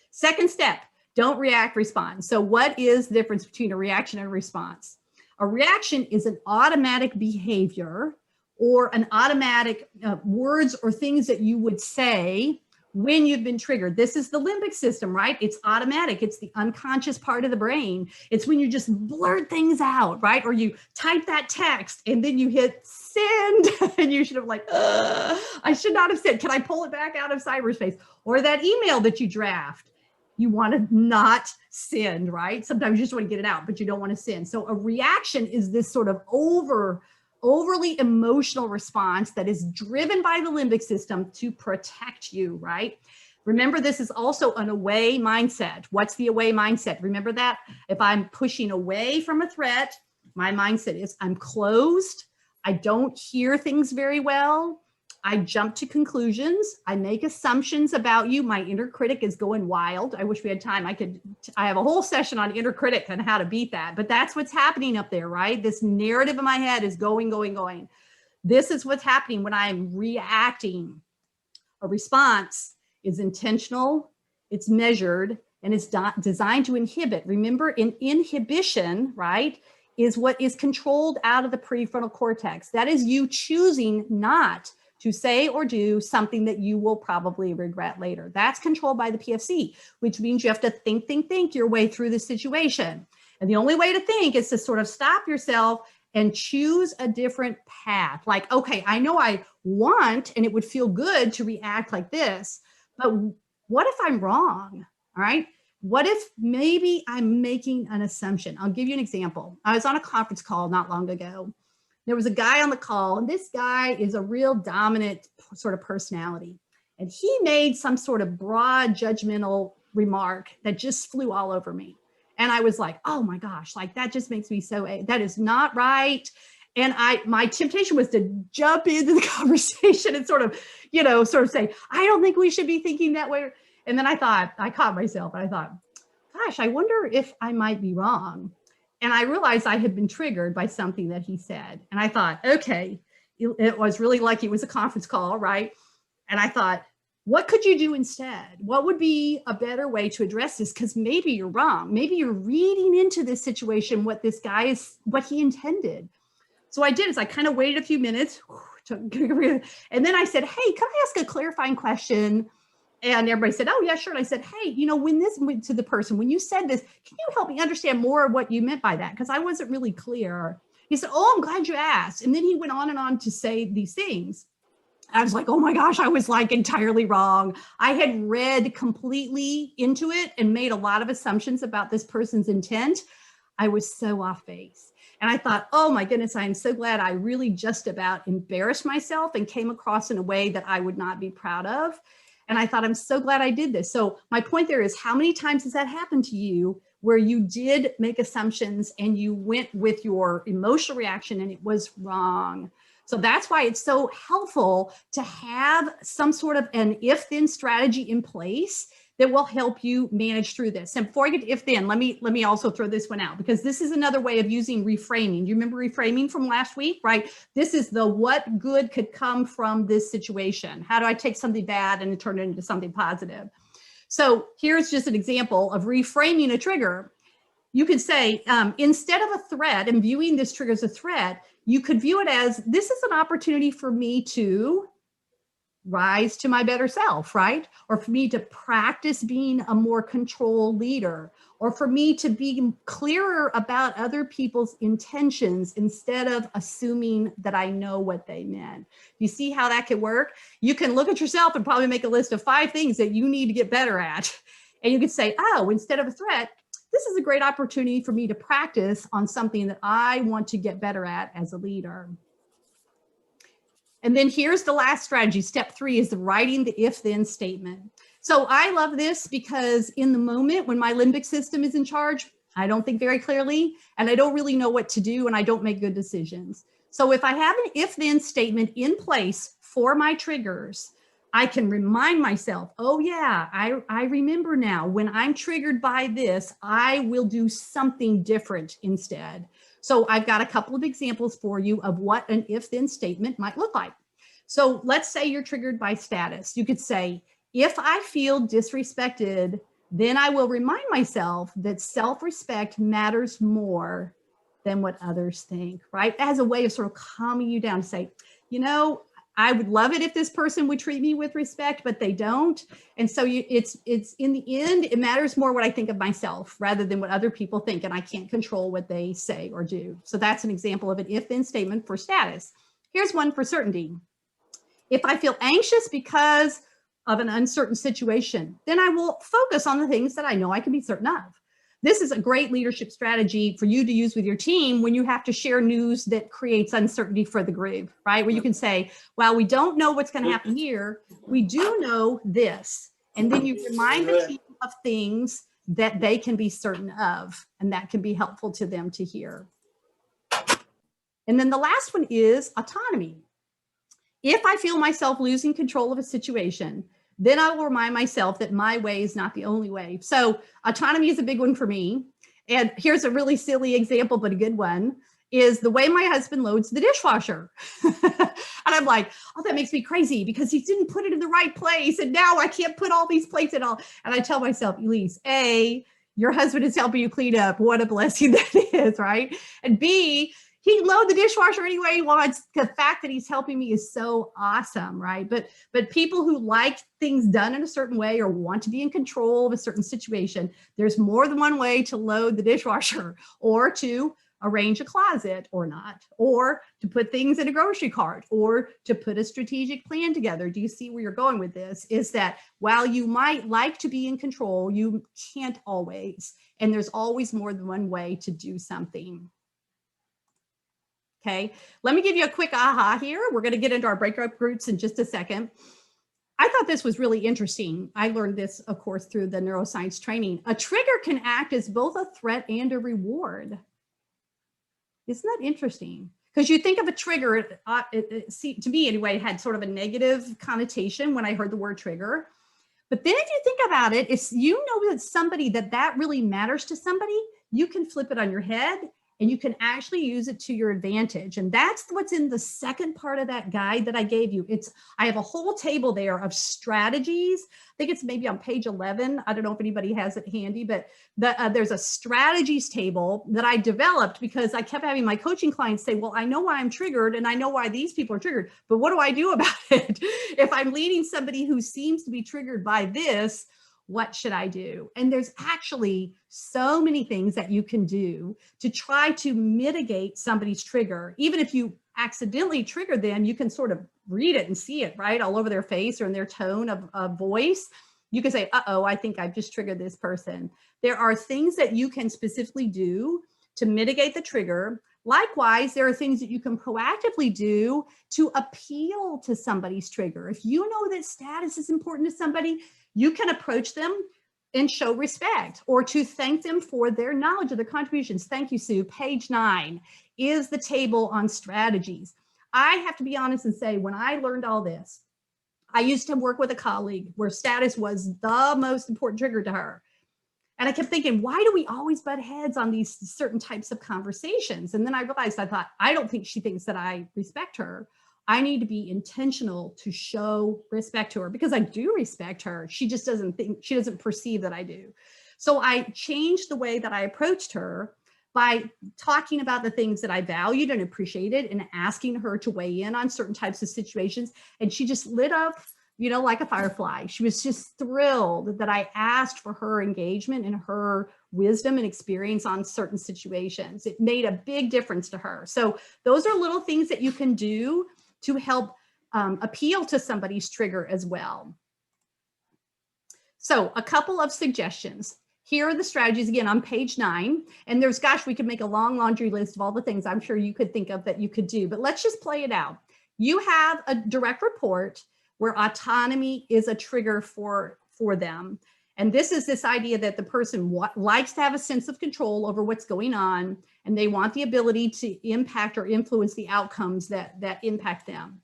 Second step, don't react, respond. So what is the difference between a reaction and a response? A reaction is an automatic behavior or an automatic words or things that you would say when you've been triggered. This is the limbic system, right? It's automatic. It's the unconscious part of the brain. It's when you just blurt things out, right? Or you type that text and then you hit send and you should have like, I should not have said, can I pull it back out of cyberspace? Or that email that you draft. You want to not send, right? Sometimes you just want to get it out, but you don't want to send. So a reaction is this sort of overly emotional response that is driven by the limbic system to protect you, right? Remember, this is also an away mindset. What's the away mindset? Remember that? If I'm pushing away from a threat, my mindset is I'm closed. I don't hear things very well. I jump to conclusions. I make assumptions about you. My inner critic is going wild. I wish we had time. I have a whole session on inner critic and how to beat that, but that's what's happening up there, right? This narrative in my head is going. This is what's happening when I'm reacting. A response is intentional, it's measured, and it's designed to inhibit. Remember, inhibition, right, is what is controlled out of the prefrontal cortex. That is you choosing not to say or do something that you will probably regret later. That's controlled by the PFC, which means you have to think your way through the situation. And the only way to think is to sort of stop yourself and choose a different path. Like, okay, I know I want, and it would feel good to react like this, but what if I'm wrong? All right. What if maybe I'm making an assumption? I'll give you an example. I was on a conference call not long ago. There was a guy on the call, and this guy is a real dominant sort of personality. And he made some sort of broad judgmental remark that just flew all over me. And I was like, oh my gosh, like that just makes me so, that is not right. And my temptation was to jump into the conversation and sort of say, I don't think we should be thinking that way. And then I caught myself and I thought, gosh, I wonder if I might be wrong. And I realized I had been triggered by something that he said. And I thought, okay, it was really like it was a conference call, right? And I thought, what could you do instead? What would be a better way to address this? Because maybe you're wrong. Maybe you're reading into this situation what this guy is, what he intended. So I did is I kind of waited a few minutes, and then I said, hey, can I ask a clarifying question? And everybody said, oh, yeah, sure. And I said, hey, when this went to the person, when you said this, can you help me understand more of what you meant by that? Because I wasn't really clear. He said, oh, I'm glad you asked. And then he went on and on to say these things. I was like, oh my gosh, I was like entirely wrong. I had read completely into it and made a lot of assumptions about this person's intent. I was so off base. And I thought, oh my goodness, I am so glad I really just about embarrassed myself and came across in a way that I would not be proud of. And I thought, I'm so glad I did this. So my point there is, how many times has that happened to you where you did make assumptions and you went with your emotional reaction and it was wrong? So that's why it's so helpful to have some sort of an if-then strategy in place that will help you manage through this. And before I get to if-then, let me also throw this one out, because this is another way of using reframing. Do you remember reframing from last week, right? This is the what good could come from this situation. How do I take something bad and turn it into something positive? So here's just an example of reframing a trigger. You could say, instead of a threat and viewing this trigger as a threat, you could view it as, this is an opportunity for me to rise to my better self, right? Or for me to practice being a more controlled leader, or for me to be clearer about other people's intentions instead of assuming that I know what they meant. You see how that could work? You can look at yourself and probably make a list of 5 things that you need to get better at. And you could say, oh, instead of a threat, this is a great opportunity for me to practice on something that I want to get better at as a leader. And then here's the last strategy. Step 3 is writing the if-then statement. So I love this because in the moment when my limbic system is in charge, I don't think very clearly, and I don't really know what to do, and I don't make good decisions. So if I have an if-then statement in place for my triggers, I can remind myself, oh yeah, I remember now, when I'm triggered by this, I will do something different instead. So I've got a couple of examples for you of what an if-then statement might look like. So let's say you're triggered by status. You could say, if I feel disrespected, then I will remind myself that self-respect matters more than what others think, right? As a way of sort of calming you down, say, you know, I would love it if this person would treat me with respect, but they don't. And so it's in the end, it matters more what I think of myself rather than what other people think, and I can't control what they say or do. So that's an example of an if-then statement for status. Here's one for certainty. If I feel anxious because of an uncertain situation, then I will focus on the things that I know I can be certain of. This is a great leadership strategy for you to use with your team when you have to share news that creates uncertainty for the group, right? Where you can say, well, we don't know what's going to happen here. We do know this. And then you remind the team of things that they can be certain of, and that can be helpful to them to hear. And then the last one is autonomy. If I feel myself losing control of a situation, then I will remind myself that my way is not the only way. So autonomy is a big one for me. And here's a really silly example, but a good one, is the way my husband loads the dishwasher. And I'm like, oh, that makes me crazy because he didn't put it in the right place. And now I can't put all these plates in all. And I tell myself, Elise, A, your husband is helping you clean up. What a blessing that is, right? And B, he can load the dishwasher any way he wants. The fact that he's helping me is so awesome, right? But people who like things done in a certain way or want to be in control of a certain situation, there's more than one way to load the dishwasher, or to arrange a closet or not, or to put things in a grocery cart, or to put a strategic plan together. Do you see where you're going with this? Is that while you might like to be in control, you can't always, and there's always more than one way to do something. Okay, let me give you a quick aha here. We're going to get into our breakout groups in just a second. I thought this was really interesting. I learned this, of course, through the neuroscience training. A trigger can act as both a threat and a reward. Isn't that interesting? Because you think of a trigger, to me anyway, it had sort of a negative connotation when I heard the word trigger. But then if you think about it, if you know that somebody that really matters to somebody, you can flip it on your head and you can actually use it to your advantage. And that's what's in the second part of that guide that I gave you. I have a whole table there of strategies. I think it's maybe on page 11. I don't know if anybody has it handy, but there's a strategies table that I developed because I kept having my coaching clients say, well, I know why I'm triggered and I know why these people are triggered, but what do I do about it? If I'm leading somebody who seems to be triggered by this, what should I do? And there's actually so many things that you can do to try to mitigate somebody's trigger. Even if you accidentally trigger them, you can sort of read it and see it, right? All over their face or in their tone of voice. You can say, uh-oh, I think I've just triggered this person. There are things that you can specifically do to mitigate the trigger. Likewise, there are things that you can proactively do to appeal to somebody's trigger. If you know that status is important to somebody, you can approach them and show respect, or to thank them for their knowledge of their contributions. Thank you, Sue. Page 9 is the table on strategies. I have to be honest and say, when I learned all this, I used to work with a colleague where status was the most important trigger to her. And I kept thinking, why do we always butt heads on these certain types of conversations? And then I realized, I thought, I don't think she thinks that I respect her. I need to be intentional to show respect to her, because I do respect her. She just doesn't think, she doesn't perceive that I do. So I changed the way that I approached her by talking about the things that I valued and appreciated and asking her to weigh in on certain types of situations. And she just lit up, you know, like a firefly. She was just thrilled that I asked for her engagement and her wisdom and experience on certain situations. It made a big difference to her. So those are little things that you can do to help appeal to somebody's trigger as well. So a couple of suggestions. Here are the strategies, again, on page 9. And there's, gosh, we could make a long laundry list of all the things I'm sure you could think of that you could do, but let's just play it out. You have a direct report where autonomy is a trigger for them. And this is this idea that the person likes to have a sense of control over what's going on, and they want the ability to impact or influence the outcomes that impact them.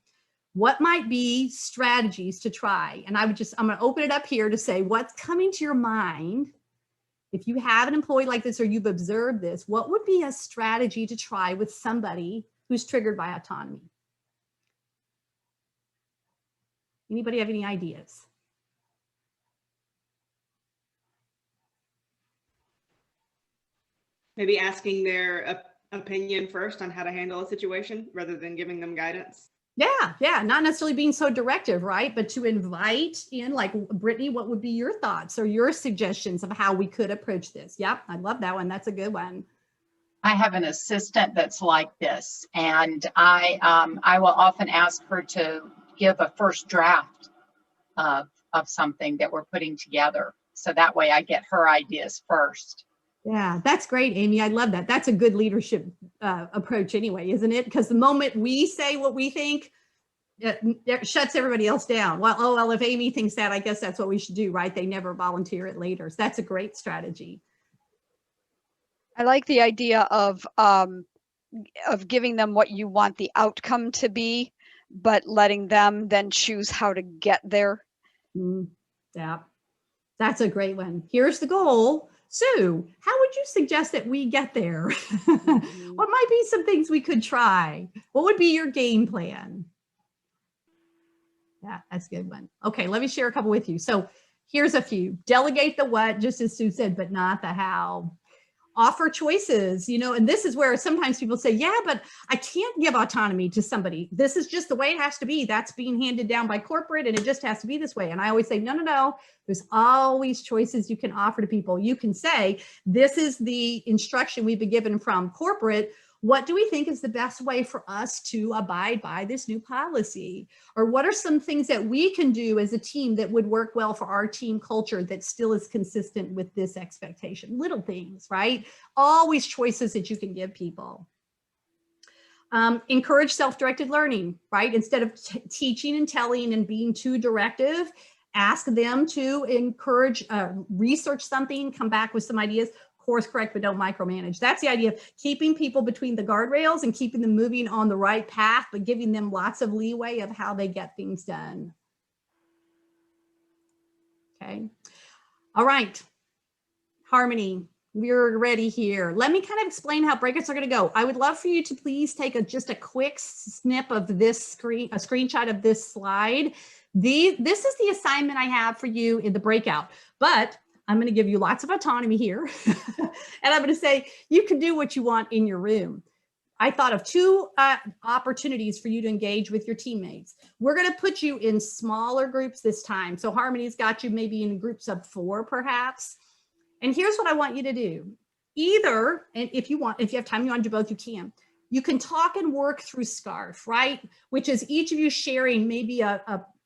What might be strategies to try? And I'm going to open it up here to say what's coming to your mind. If you have an employee like this or you've observed this, what would be a strategy to try with somebody who's triggered by autonomy? Anybody have any ideas? Maybe asking their opinion first on how to handle a situation rather than giving them guidance. Yeah, not necessarily being so directive, right? But to invite in, like, Brittany, what would be your thoughts or your suggestions of how we could approach this? Yep, I love that one. That's a good one. I have an assistant that's like this, and I will often ask her to give a first draft of something that we're putting together. So that way I get her ideas first. Yeah, that's great, Amy. I love that. That's a good leadership approach anyway, isn't it? Because the moment we say what we think, it shuts everybody else down. Well, if Amy thinks that, I guess that's what we should do, right? They never volunteer it later. So that's a great strategy. I like the idea of giving them what you want the outcome to be, but letting them then choose how to get there. Yeah, that's a great one. Here's the goal. Sue, how would you suggest that we get there? What might be some things we could try? What would be your game plan? Yeah, that's a good one. Okay, let me share a couple with you. So here's a few. Delegate the what, just as Sue said, but not the how. Offer choices, you know, and this is where sometimes people say, yeah, but I can't give autonomy to somebody. This is just the way it has to be. That's being handed down by corporate and it just has to be this way. And I always say, no. There's always choices you can offer to people. You can say, this is the instruction we've been given from corporate. What do we think is the best way for us to abide by this new policy? Or what are some things that we can do as a team that would work well for our team culture that still is consistent with this expectation? Little things, right? Always choices that you can give people. Encourage self-directed learning, right? Instead of teaching and telling and being too directive, ask them to encourage, research something, come back with some ideas. Course correct, but don't micromanage. That's the idea of keeping people between the guardrails and keeping them moving on the right path, but giving them lots of leeway of how they get things done. Okay. All right. Harmony, we're ready here. Let me kind of explain how breakouts are going to go. I would love for you to please take just a quick snip of this screen, a screenshot of this slide. This is the assignment I have for you in the breakout, but I'm going to give you lots of autonomy here. And I'm going to say, you can do what you want in your room. I thought of 2 opportunities for you to engage with your teammates. We're going to put you in smaller groups this time. So Harmony's got you maybe in groups of 4, perhaps. And here's what I want you to do. Either, and if you have time, you want to do both, you can. You can talk and work through SCARF, right? Which is each of you sharing maybe an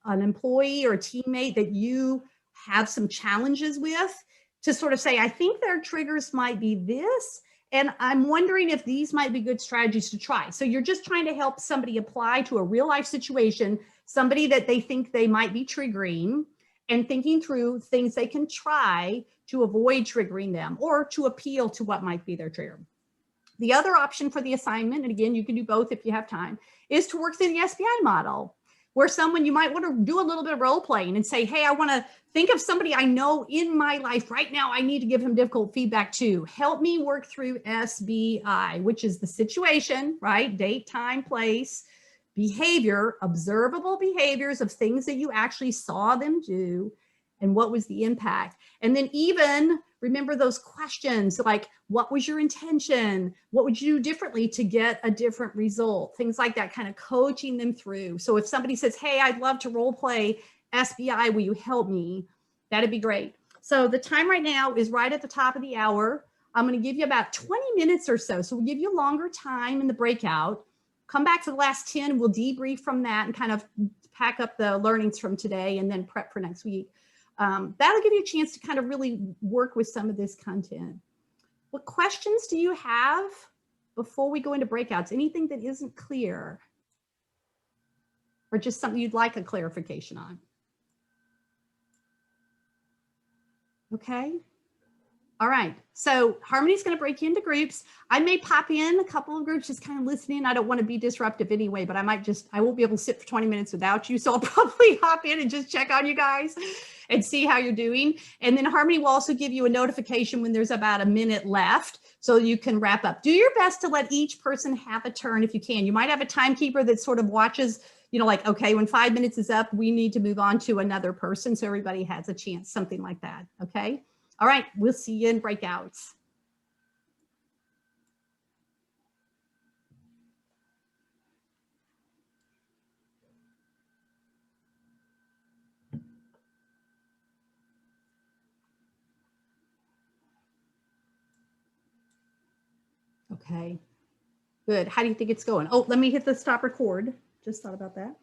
employee or a teammate that you have some challenges with, to sort of say, I think their triggers might be this, and I'm wondering if these might be good strategies to try. So you're just trying to help somebody apply to a real life situation, somebody that they think they might be triggering, and thinking through things they can try to avoid triggering them or to appeal to what might be their trigger. The other option for the assignment, and again, you can do both if you have time, is to work through the SBI model, where someone, you might want to do a little bit of role playing and say, hey, I want to think of somebody I know in my life right now. I need to give him difficult feedback to. Help me work through SBI, which is the situation, right? Date, time, place, behavior, observable behaviors of things that you actually saw them do, and what was the impact. And then even remember those questions like, what was your intention? What would you do differently to get a different result? Things like that, kind of coaching them through. So if somebody says, hey, I'd love to role play SBI, will you help me? That'd be great. So the time right now is right at the top of the hour. I'm going to give you about 20 minutes or so. So we'll give you longer time in the breakout. Come back to the last 10. We'll debrief from that and kind of pack up the learnings from today and then prep for next week. That'll give you a chance to kind of really work with some of this content. What questions do you have before we go into breakouts? Anything that isn't clear? Or just something you'd like a clarification on? Okay. All right. So Harmony's going to break you into groups. I may pop in a couple of groups, just kind of listening. I don't want to be disruptive anyway, but I won't be able to sit for 20 minutes without you. So I'll probably hop in and just check on you guys and see how you're doing. And then Harmony will also give you a notification when there's about a minute left so you can wrap up. Do your best to let each person have a turn if you can. You might have a timekeeper that sort of watches, you know, like, okay, when 5 minutes is up, we need to move on to another person. So everybody has a chance, something like that. Okay. All right. We'll see you in breakouts. Okay, good. How do you think it's going? Oh, let me hit the stop record. Just thought about that.